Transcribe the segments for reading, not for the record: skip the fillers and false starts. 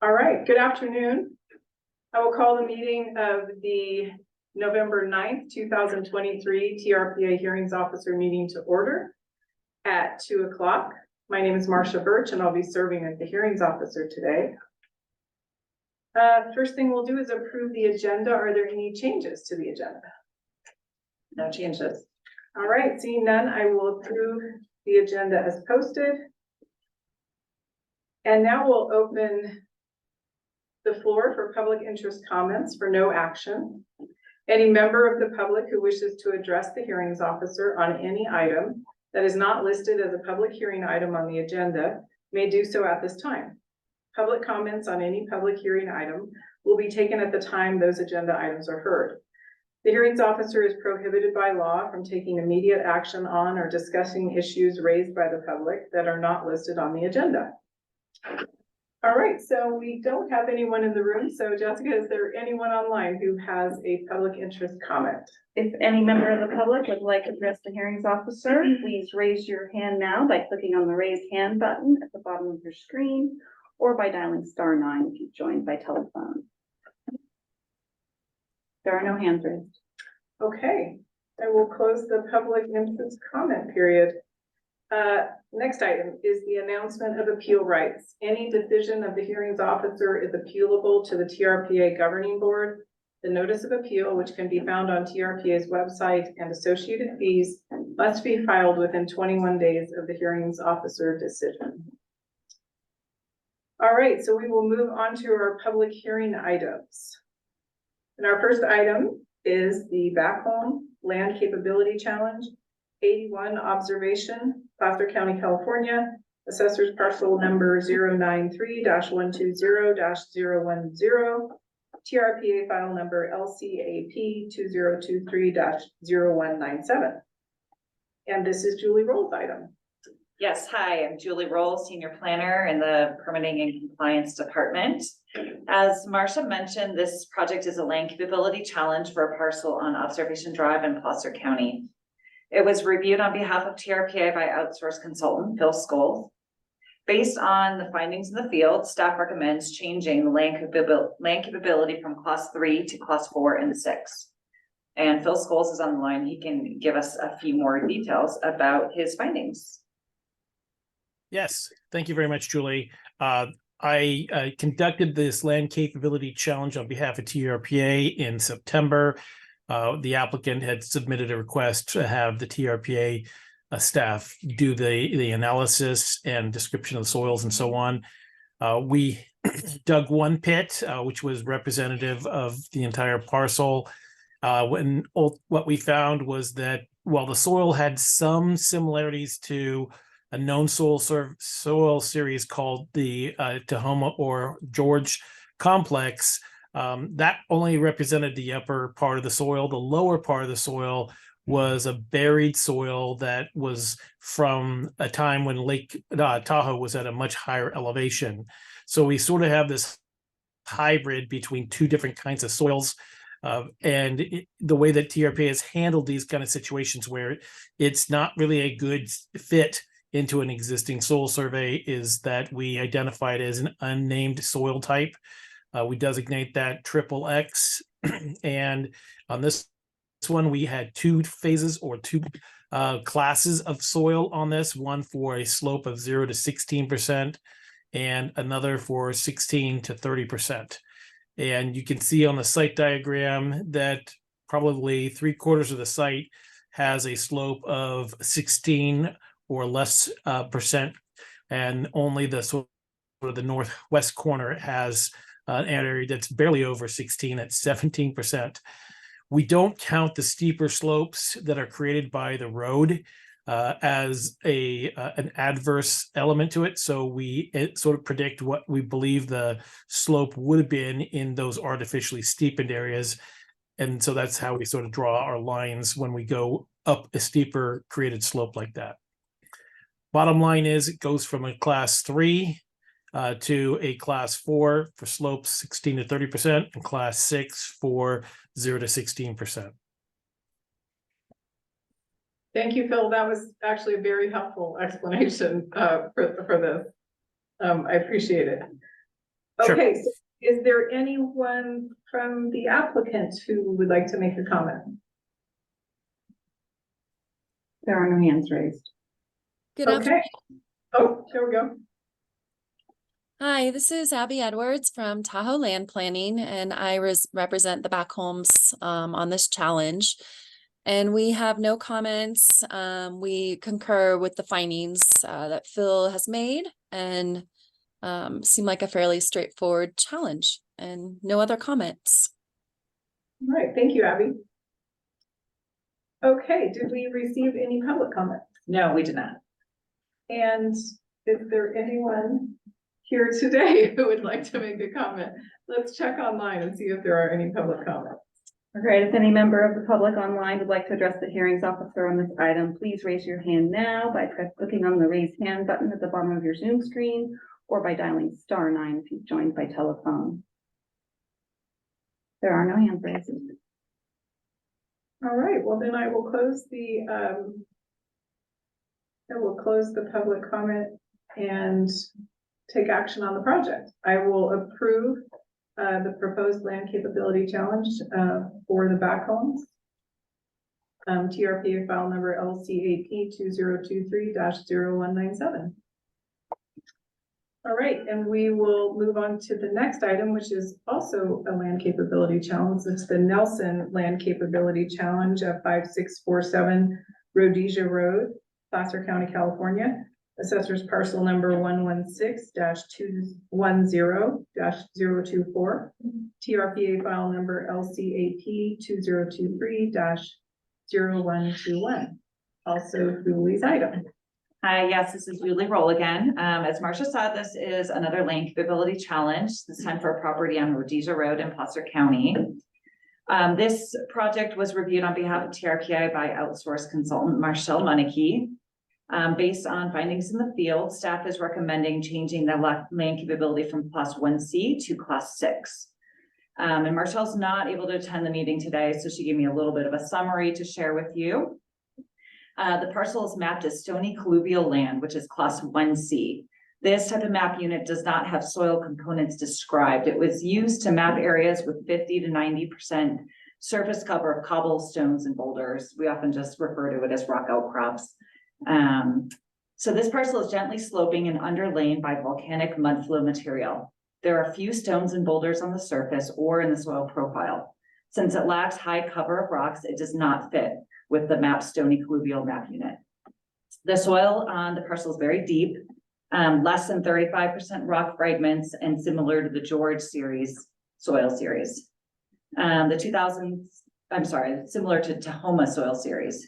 All right, good afternoon. I will call the meeting of the November 9th, 2023 TRPA Hearings Officer meeting to order at 2 o'clock. My name is Marcia Birch and I'll be serving as the Hearings Officer today. First thing we'll do is approve the agenda. Are there any changes to the agenda? No changes. All right, seeing none, I will approve the agenda as posted. And now we'll open the floor for public interest comments for no action. Any member of the public who wishes to address the hearings officer on any item that is not listed as a public hearing item on the agenda may do so at this time. Public comments on any public hearing item will be taken at the time those agenda items are heard. The hearings officer is prohibited by law from taking immediate action on or discussing issues raised by the public that are not listed on the agenda. All right, so we don't have anyone in the room. So Jessica, is there anyone online who has a public interest comment? If any member of the public would like to address the hearings officer, please raise your hand now by clicking on the raise hand button at the bottom of your screen or by dialing *9 if you've joined by telephone. There are no hands raised. Okay, I will close the public interest comment period. Next item is the announcement of appeal rights. Any decision of the hearings officer is appealable to the TRPA governing board. The notice of appeal, which can be found on TRPA's website, and associated fees must be filed within 21 days of the hearings officer decision. All right, so we will move on to our public hearing items. And our first item is the back home land capability challenge. 81 observation, Placer County, California, assessor's parcel number 093-120-010, TRPA file number LCAP 2023-0197. And this is Julie Roll's item. Yes, hi, I'm Julie Roll, Senior Planner in the Permitting and Compliance Department. As Marcia mentioned, this project is a land capability challenge for a parcel on Observation Drive in Placer County. It was reviewed on behalf of TRPA by outsourced consultant Phil Scholes. Based on the findings in the field, staff recommends changing the land capability from class 3 to class 4 and 6. And Phil Scholes is on the line. He can give us a few more details about his findings. Yes, thank you very much, Julie. I conducted this land capability challenge on behalf of TRPA in September. The applicant had submitted a request to have the TRPA staff do the analysis and description of the soils and so on. We dug one pit, which was representative of the entire parcel. What we found was that while the soil had some similarities to a known soil series called the Tahoe or George complex, that only represented the upper part of the soil. The lower part of the soil was a buried soil that was from a time when Lake Tahoe was at a much higher elevation. So we sort of have this hybrid between two different kinds of soils. The way that TRPA has handled these kind of situations where it's not really a good fit into an existing soil survey is that we identify it as an unnamed soil type. We designate that XXX, and on this one we had two phases or two classes of soil on this, one for a slope of 0 to 16% and another for 16 to 30%. And you can see on the site diagram that probably 3/4 of the site has a slope of 16 or less percent, and only the sort of the northwest corner has an area that's barely over 16 at 17%. We don't count the steeper slopes that are created by the road as an adverse element to it. So we sort of predict what we believe the slope would have been in those artificially steepened areas. And so that's how we sort of draw our lines when we go up a steeper created slope like that. Bottom line is it goes from a class 3 to a class 4 for slopes 16 to 30% and class 6 for 0 to 16%. Thank you, Phil. That was actually a very helpful explanation for this. I appreciate it. Sure. Okay, so is there anyone from the applicant who would like to make a comment? There are no hands raised. Good afternoon. Okay. Oh, there we go. Hi, this is Abby Edwards from Tahoe Land Planning, and I represent the back homes on this challenge. And we have no comments. We concur with the findings that Phil has made and seem like a fairly straightforward challenge, and no other comments. All right, thank you, Abby. Okay, did we receive any public comment? No, we did not. And is there anyone here today who would like to make a comment? Let's check online and see if there are any public comments. All right, if any member of the public online would like to address the hearings officer on this item, please raise your hand now by clicking on the raise hand button at the bottom of your Zoom screen or by dialing *9 if you've joined by telephone. There are no hands raised. All right, well then I will close the public comment and take action on the project. I will approve the proposed land capability challenge for the back homes. TRPA file number LCAP 2023-0197. All right, and we will move on to the next item, which is also a land capability challenge. It's the Nelson Land Capability Challenge at 5647 Rhodesia Road, Placer County, California. Assessor's parcel number 116-210-024. TRPA file number LCAP 2023-0121. Also Julie's item. Yes, this is Julie Roll again. As Marcia said, this is another land capability challenge, this time for a property on Rhodesia Road in Placer County. This project was reviewed on behalf of TRPA by outsourced consultant Marshall Munnicke. Based on findings in the field, staff is recommending changing the land capability from Class 1C to Class 6. And Marshall's not able to attend the meeting today, so she gave me a little bit of a summary to share with you. The parcel is mapped as stony colluvial land, which is Class 1C. This type of map unit does not have soil components described. It was used to map areas with 50 to 90% surface cover of cobblestones and boulders. We often just refer to it as rock outcrops. So this parcel is gently sloping and underlain by volcanic mudflow material. There are few stones and boulders on the surface or in the soil profile. Since it lacks high cover of rocks, it does not fit with the map stony colluvial map unit. The soil on the parcel is very deep, less than 35% rock fragments, and similar to the George series soil series. Similar to Tahoe soil series.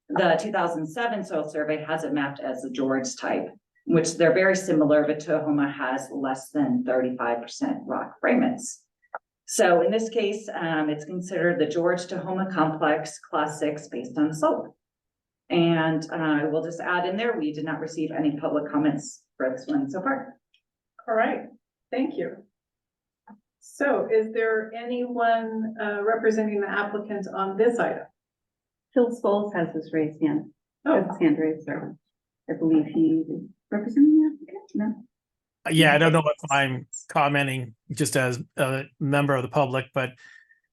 The 2007 soil survey has it mapped as the George type, which they're very similar, but Tahoe has less than 35% rock fragments. So in this case, it's considered the George Tahoe complex Class 6 based on slope. And I will just add in there, we did not receive any public comments for this one so far. All right, thank you. So is there anyone representing the applicant on this item? Phil Scholes has his raised hand. Oh, Has his hand raised, sir. I believe he is representing the applicant. No. Yeah, I don't know if I'm commenting just as a member of the public, but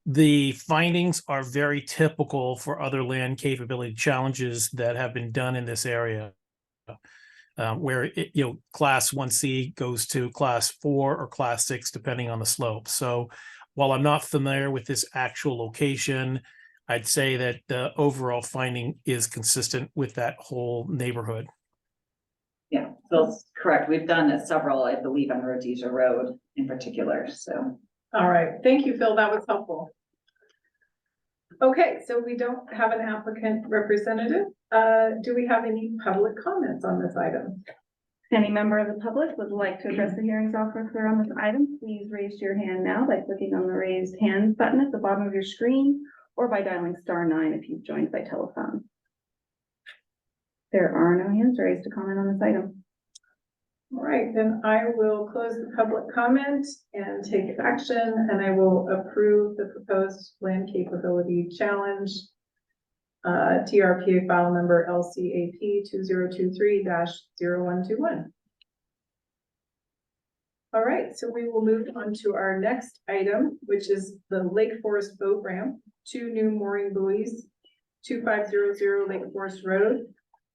the findings are very typical for other land capability challenges that have been done in this area. Where Class 1C goes to Class 4 or Class 6, depending on the slope. So while I'm not familiar with this actual location, I'd say that the overall finding is consistent with that whole neighborhood. Yeah, Phil's correct. We've done several, I believe, on Rhodesia Road in particular, so. all right. Thank you, Phil. That was helpful. Okay, so we don't have an applicant representative. Do we have any public comments on this item? If any member of the public would like to address the hearings officer on this item, please raise your hand now by clicking on the raised hand button at the bottom of your screen or by dialing *9 if you've joined by telephone. There are no hands raised to comment on this item. All right, then I will close the public comment and take action, and I will approve the proposed land capability challenge. TRPA file number LCAP 2023-0121. All right, so we will move on to our next item, which is the Lake Forest Boat Ramp, 2 new mooring buoys, 2500 Lake Forest Road,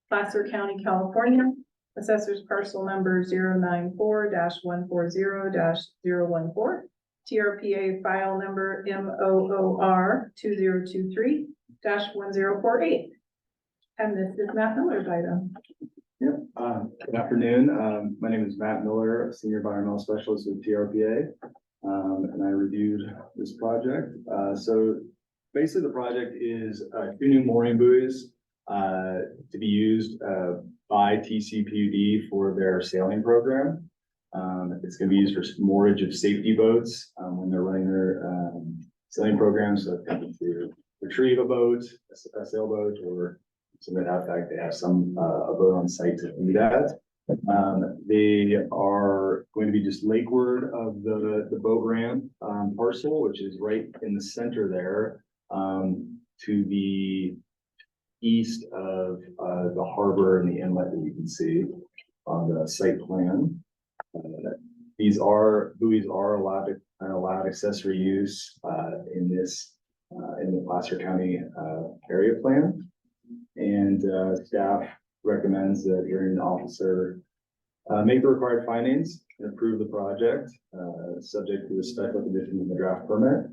Placer County, California, assessors parcel number 094-140-014, TRPA file number MOOR 2023-1048. And this is Matt Miller's item. Yep, good afternoon. My name is Matt Miller, Senior Environmental Specialist with TRPA. And I reviewed this project. So basically the project is 2 new mooring buoys to be used by TCPUD for their sailing program. It's going to be used for moorage of safety boats when they're running their sailing program. So to retrieve a boat, a sailboat, or something to that effect. They have some a boat on site to do that. They are going to be just lakeward of the boat ramp parcel, which is right in the center there, to the east of the harbor and the inlet that you can see on the site plan. These buoys are allowed accessory use in the Placer County area plan. And staff recommends that hearing officer make the required findings and approve the project, subject to the special conditions in the draft permit.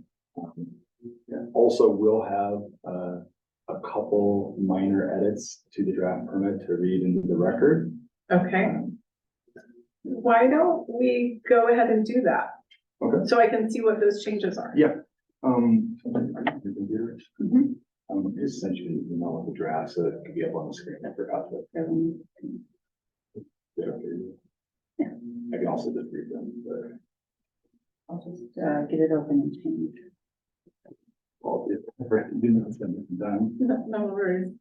Also will have a couple minor edits to the draft permit to read into the record. Okay. Why don't we go ahead and do that? Okay. So I can see what those changes are. Yeah. Essentially, you know, the draft, so it could be up on the screen. I forgot to. Yeah. I can also just read them, but. I'll just get it open and change. Well, if I do not spend some time. No worries.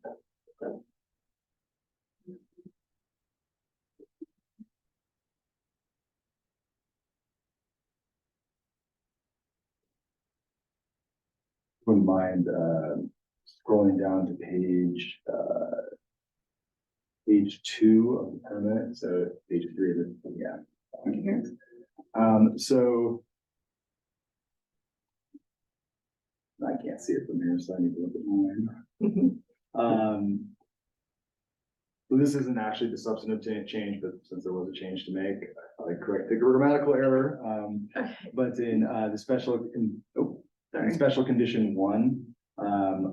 Wouldn't mind scrolling down to page 2 of the permit. So page 3 of it, yeah. Here. So I can't see it from here, so I need to look at mine. So this isn't actually the substantive change, but since there was a change to make, I correct the grammatical error. But in the special condition 1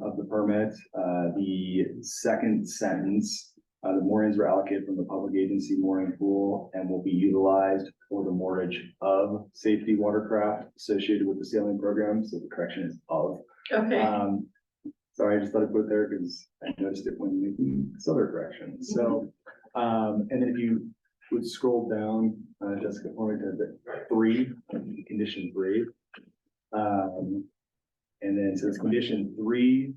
of the permit, the second sentence, the moorings were allocated from the public agency mooring pool and will be utilized for the moorage of safety watercraft associated with the sailing program. So the correction is of. Okay. Sorry, I just thought I'd put it there because I noticed it when making this other correction. So, and then if you would scroll down, Jessica, for me to 3, condition 3. And then it says condition 3B3.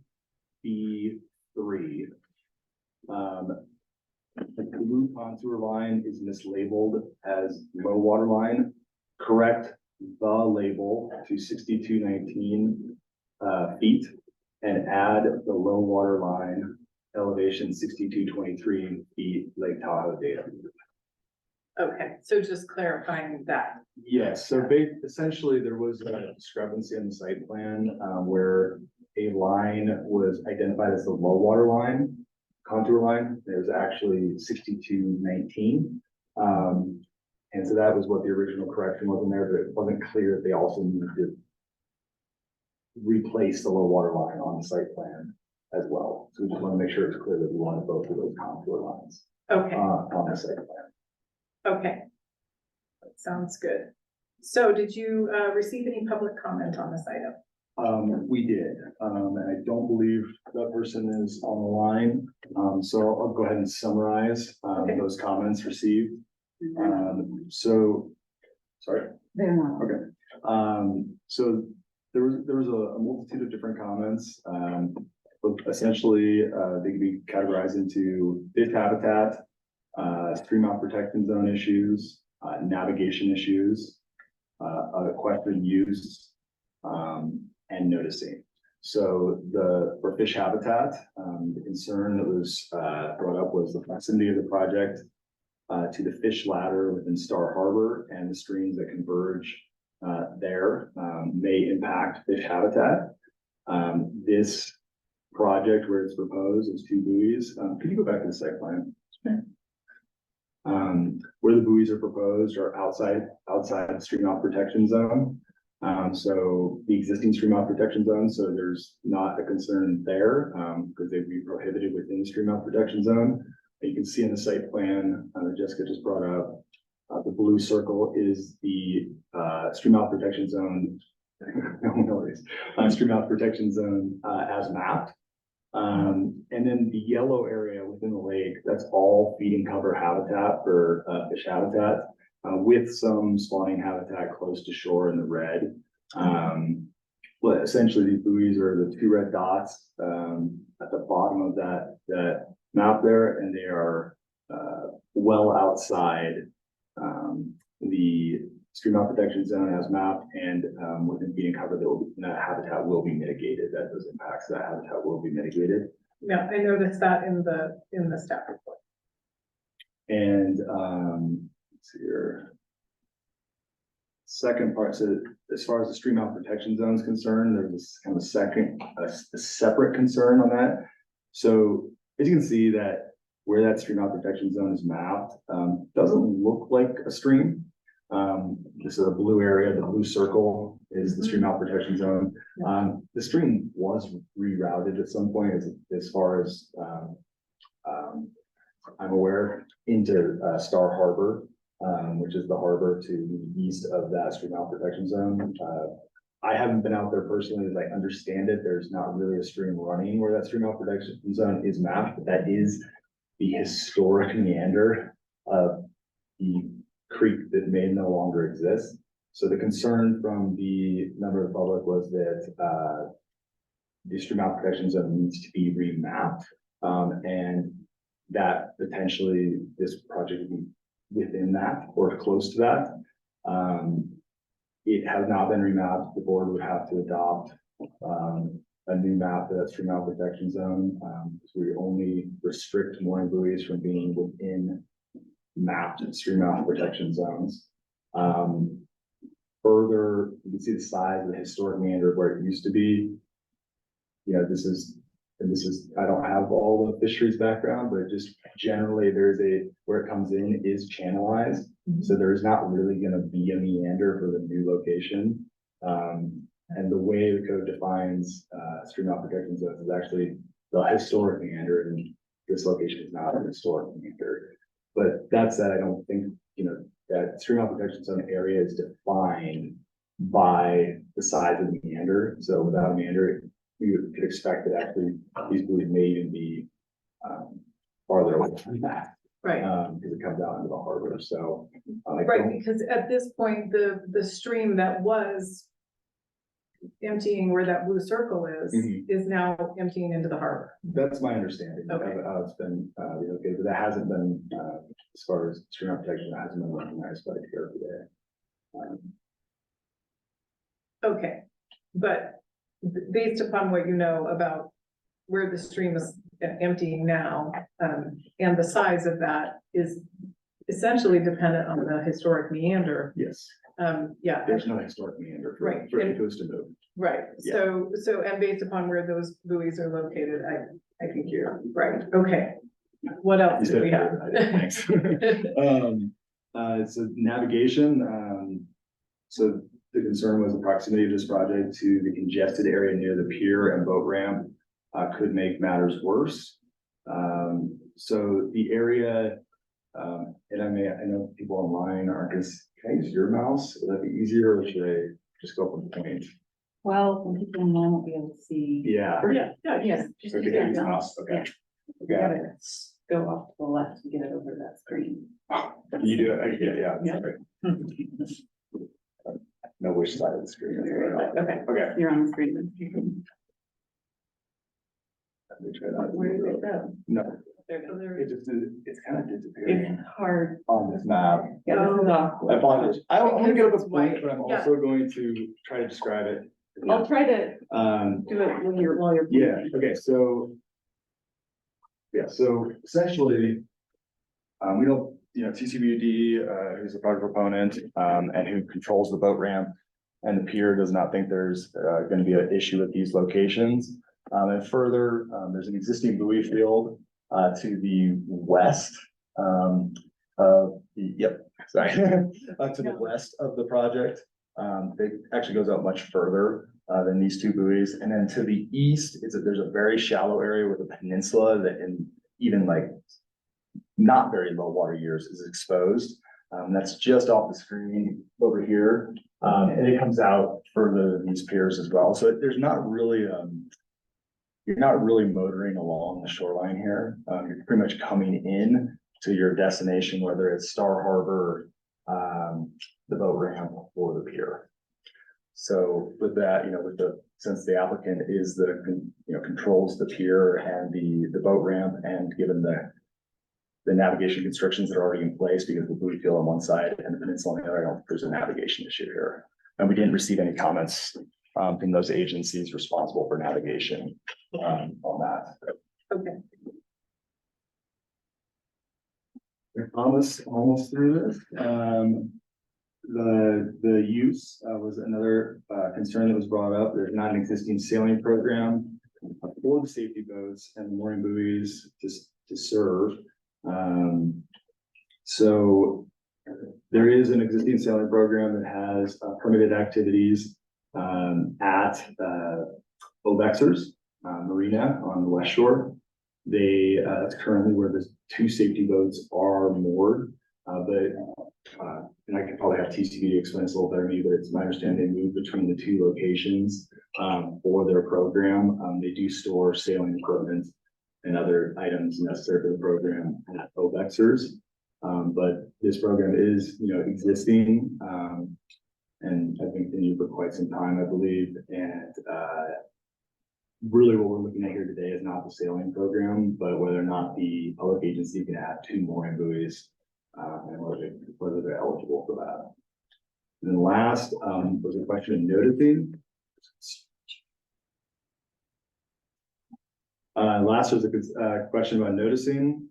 The blue contour line is mislabeled as low water line. Correct the label to 6219 feet and add the low water line elevation 6223 feet Lake Tahoe data. Okay, so just clarifying that. Yes, so essentially there was a discrepancy in the site plan where a line was identified as the low water line, contour line. It was actually 6219. And so that was what the original correction was in there, but it wasn't clear that they also needed to replace the low water line on the site plan as well. So we just want to make sure it's clear that we wanted both of those contour lines Okay. on the site plan. Okay. That sounds good. So did you receive any public comment on this item? We did, and I don't believe that person is on the line. So I'll go ahead and summarize those comments received. So, sorry. They're not. Okay. So there was a multitude of different comments. But essentially, they could be categorized into fish habitat, streamouts protection zone issues, navigation issues, equestrian use, and noticing. So for fish habitat, the concern that was brought up was the proximity of the project to the fish ladder within Star Harbor, and the streams that converge there may impact fish habitat. This project where it's proposed is 2 buoys. Could you go back to the site plan? Where the buoys are proposed are outside the stream mouth protection zone. So the existing stream mouth protection zone, so there's not a concern there, because they'd be prohibited within the stream mouth protection zone. You can see in the site plan that Jessica just brought up, the blue circle is the stream mouth protection zone. No worries. Stream mouth protection zone as mapped. And then the yellow area within the lake, that's all feeding cover habitat for fish habitat, with some spawning habitat close to shore in the red. But essentially these buoys are the 2 red dots at the bottom of that map there, and they are well outside the stream mouth protection zone as mapped, and within feeding cover, that habitat will be mitigated. That those impacts to that habitat will be mitigated. Yeah, I noticed that in the staff report. And let's see here. Second part, so as far as the stream mouth protection zone is concerned, there's this kind of a separate concern on that. So as you can see that where that stream mouth protection zone is mapped, doesn't look like a stream. This is a blue area, the blue circle is the stream mouth protection zone. The stream was rerouted at some point as far as I'm aware into Star Harbor, which is the harbor to the east of that stream mouth protection zone. I haven't been out there personally. As I understand it, there's not really a stream running where that stream mouth protection zone is mapped, but that is the historic meander of the creek that may no longer exist. So the concern from the member of the public was that the stream mouth protection zone needs to be remapped, and that potentially this project would be within that or close to that. It has not been remapped. The board would have to adopt a new map for that stream mouth protection zone. So we only restrict mooring buoys from being within mapped stream mouth protection zones. Further, you can see the size of the historic meander of where it used to be. You know, this is, I don't have all the fisheries background, but just generally where it comes in is channelized. So there's not really going to be a meander for the new location. And the way the code defines stream mouth protection zones is actually the historic meander, and this location is not a historic meander. But that said, I don't think, that stream mouth protection zone area is defined by the size of the meander. So without a meander, we could expect that actually these buoys may even be farther away from that. Right. Because it comes out into the harbor. So Right, because at this point, the stream that was emptying where that blue circle is now emptying into the harbor. That's my understanding of Okay. how it's been okay, but that hasn't been as far as stream mouth protection, that hasn't been recognized by the TRPA. Okay, but based upon what you know about where the stream is emptying now, and the size of that is essentially dependent on the historic meander. Yes, Yeah. there's no historic meander for Right. it goes to move. Right, Yeah. so, and based upon where those buoys are located, I think you're right, okay. What else do we have? Thanks. So navigation, so the concern was the proximity of this project to the congested area near the pier and boat ramp could make matters worse. So the area, and I know people online aren't just, can I use your mouse? Would that be easier, or should I just go from the point? Well, some people online won't be able to see. Yeah. Yeah. Just Okay, use your use the mouse. mouse, okay. You Okay. gotta go off to the left to get it over that screen. You do it, yeah. Yeah. Sorry. Know which side of the screen. Okay, Okay. you're on the screen then. Let me try that. Where did it go? No, There it goes. it just, it's kind of disappearing It's hard. on this map. Yeah, this is I awkward. apologize. I'm gonna get up Because a it's point, white. but I'm Yeah. also going to try to describe it. I'll try to Um, do it when while you're. yeah, pointing. okay, so. Yeah, so essentially, we don't TCBD, who's the project proponent, and who controls the boat ramp and the pier does not think there's going to be an issue at these locations. And further, there's an existing buoy field to the west of the, to the west of the project. It actually goes out much further than these two buoys. And then to the east, there's a very shallow area with a peninsula that in even like not very low water years is exposed. That's just off the screen over here. And it comes out further than these piers as well. So there's not really, you're not really motoring along the shoreline here. You're pretty much coming in to your destination, whether it's Star Harbor, the boat ramp or the pier. So with that, since the applicant is controls the pier and the boat ramp, and given the navigation constrictions that are already in place because the buoy field on one side and the peninsula on the other, I don't think there's a navigation issue here. And we didn't receive any comments from those agencies responsible for navigation on that. Okay. We're almost through this. The use was another concern that was brought up. There's not an existing sailing program for the safety boats and mooring buoys to serve. So there is an existing sailing program that has permitted activities at Obexers Marina on the West Shore. That's currently where the two safety boats are moored. And I could probably have TCB explain this a little better than me, but it's my understanding they move between the two locations for their program. They do store sailing equipment and other items necessary for the program at Obexers. But this program is, existing and I think been used for quite some time, I believe. And really what we're looking at here today is not the sailing program, but whether or not the public agency can add two mooring buoys and whether they're eligible for that. And then last was a question of noticing. Last was a question about noticing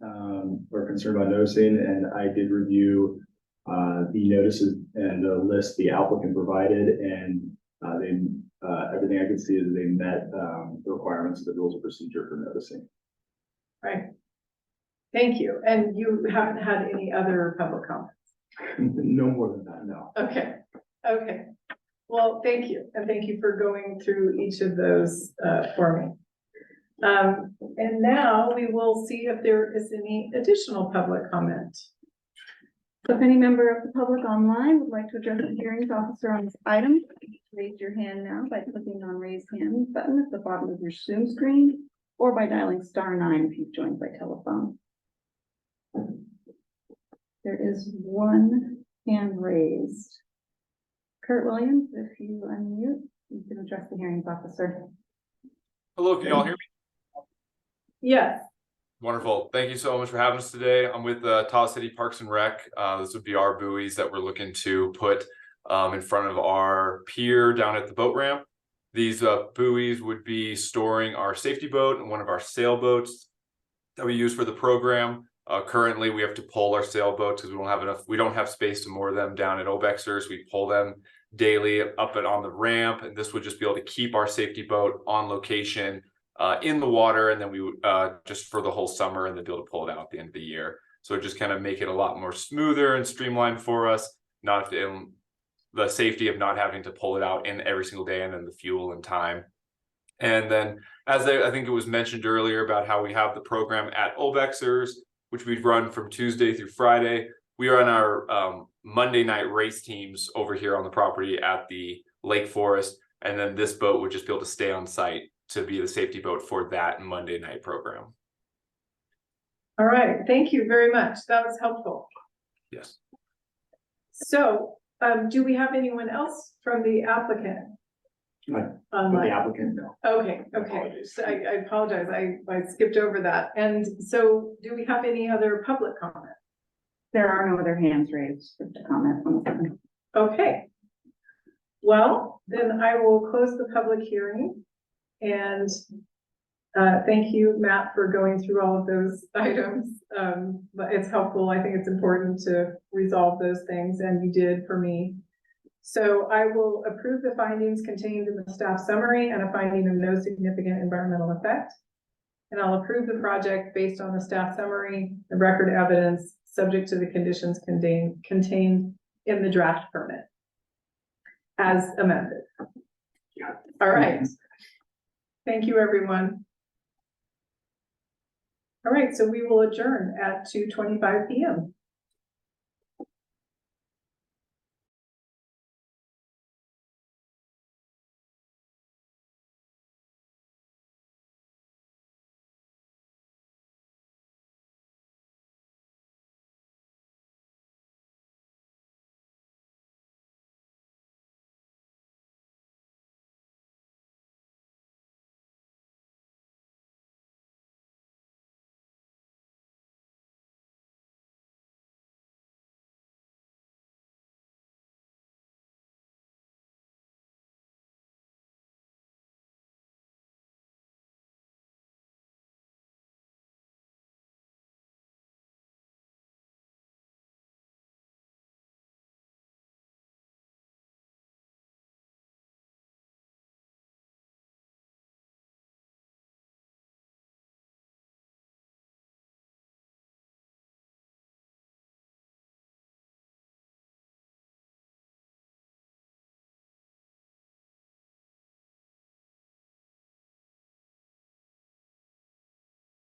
or concern about noticing, and I did review the notices and the list the applicant provided, and everything I could see is they met the requirements of the rules of procedure for noticing. Right. Thank you. And you haven't had any other public comments? No more than that, no. Okay. Okay. Well, thank you. And thank you for going through each of those for me. And now we will see if there is any additional public comment. So if any member of the public online would like to address the hearings officer on this item, raise your hand now by clicking on raise hand button at the bottom of your Zoom screen, or by dialing *9 if you've joined by telephone. There is one hand raised. Kurt Williams, if you unmute, you can address the hearings officer. Hello, can y'all hear me? Yes. Wonderful. Thank you so much for having us today. I'm with the Tahoe City Parks and Rec. This would be our buoys that we're looking to put in front of our pier down at the boat ramp. These buoys would be storing our safety boat and one of our sailboats that we use for the program. Currently, we have to pull our sailboats because we don't have space to moor them down at Obexers. We pull them daily up and on the ramp, and this would just be able to keep our safety boat on location in the water, and then we would just for the whole summer, and then be able to pull it out at the end of the year. So it just kind of make it a lot more smoother and streamlined for us, not in the safety of not having to pull it out in every single day, and then the fuel and time. And then, as I think it was mentioned earlier about how we have the program at Obexers, which we'd run from Tuesday through Friday. We are on our Monday night race teams over here on the property at the Lake Forest, and then this boat would just be able to stay on site to be the safety boat for that Monday night program. All right. Thank you very much. That was helpful. Yes. So, do we have anyone else from the applicant? But the applicant, no. Okay, okay. So I apologize. I skipped over that. And so do we have any other public comment? There are no other hands raised to comment on this one. Okay. Well, then I will close the public hearing. And Thank you, Matt, for going through all of those items. But it's helpful. I think it's important to resolve those things, and you did for me. So I will approve the findings contained in the staff summary and a finding of no significant environmental effect. And I'll approve the project based on the staff summary, the record evidence, subject to the conditions contained in the draft permit as amended. All right. Thank you, everyone. All right, so we will adjourn at 2:25 p.m.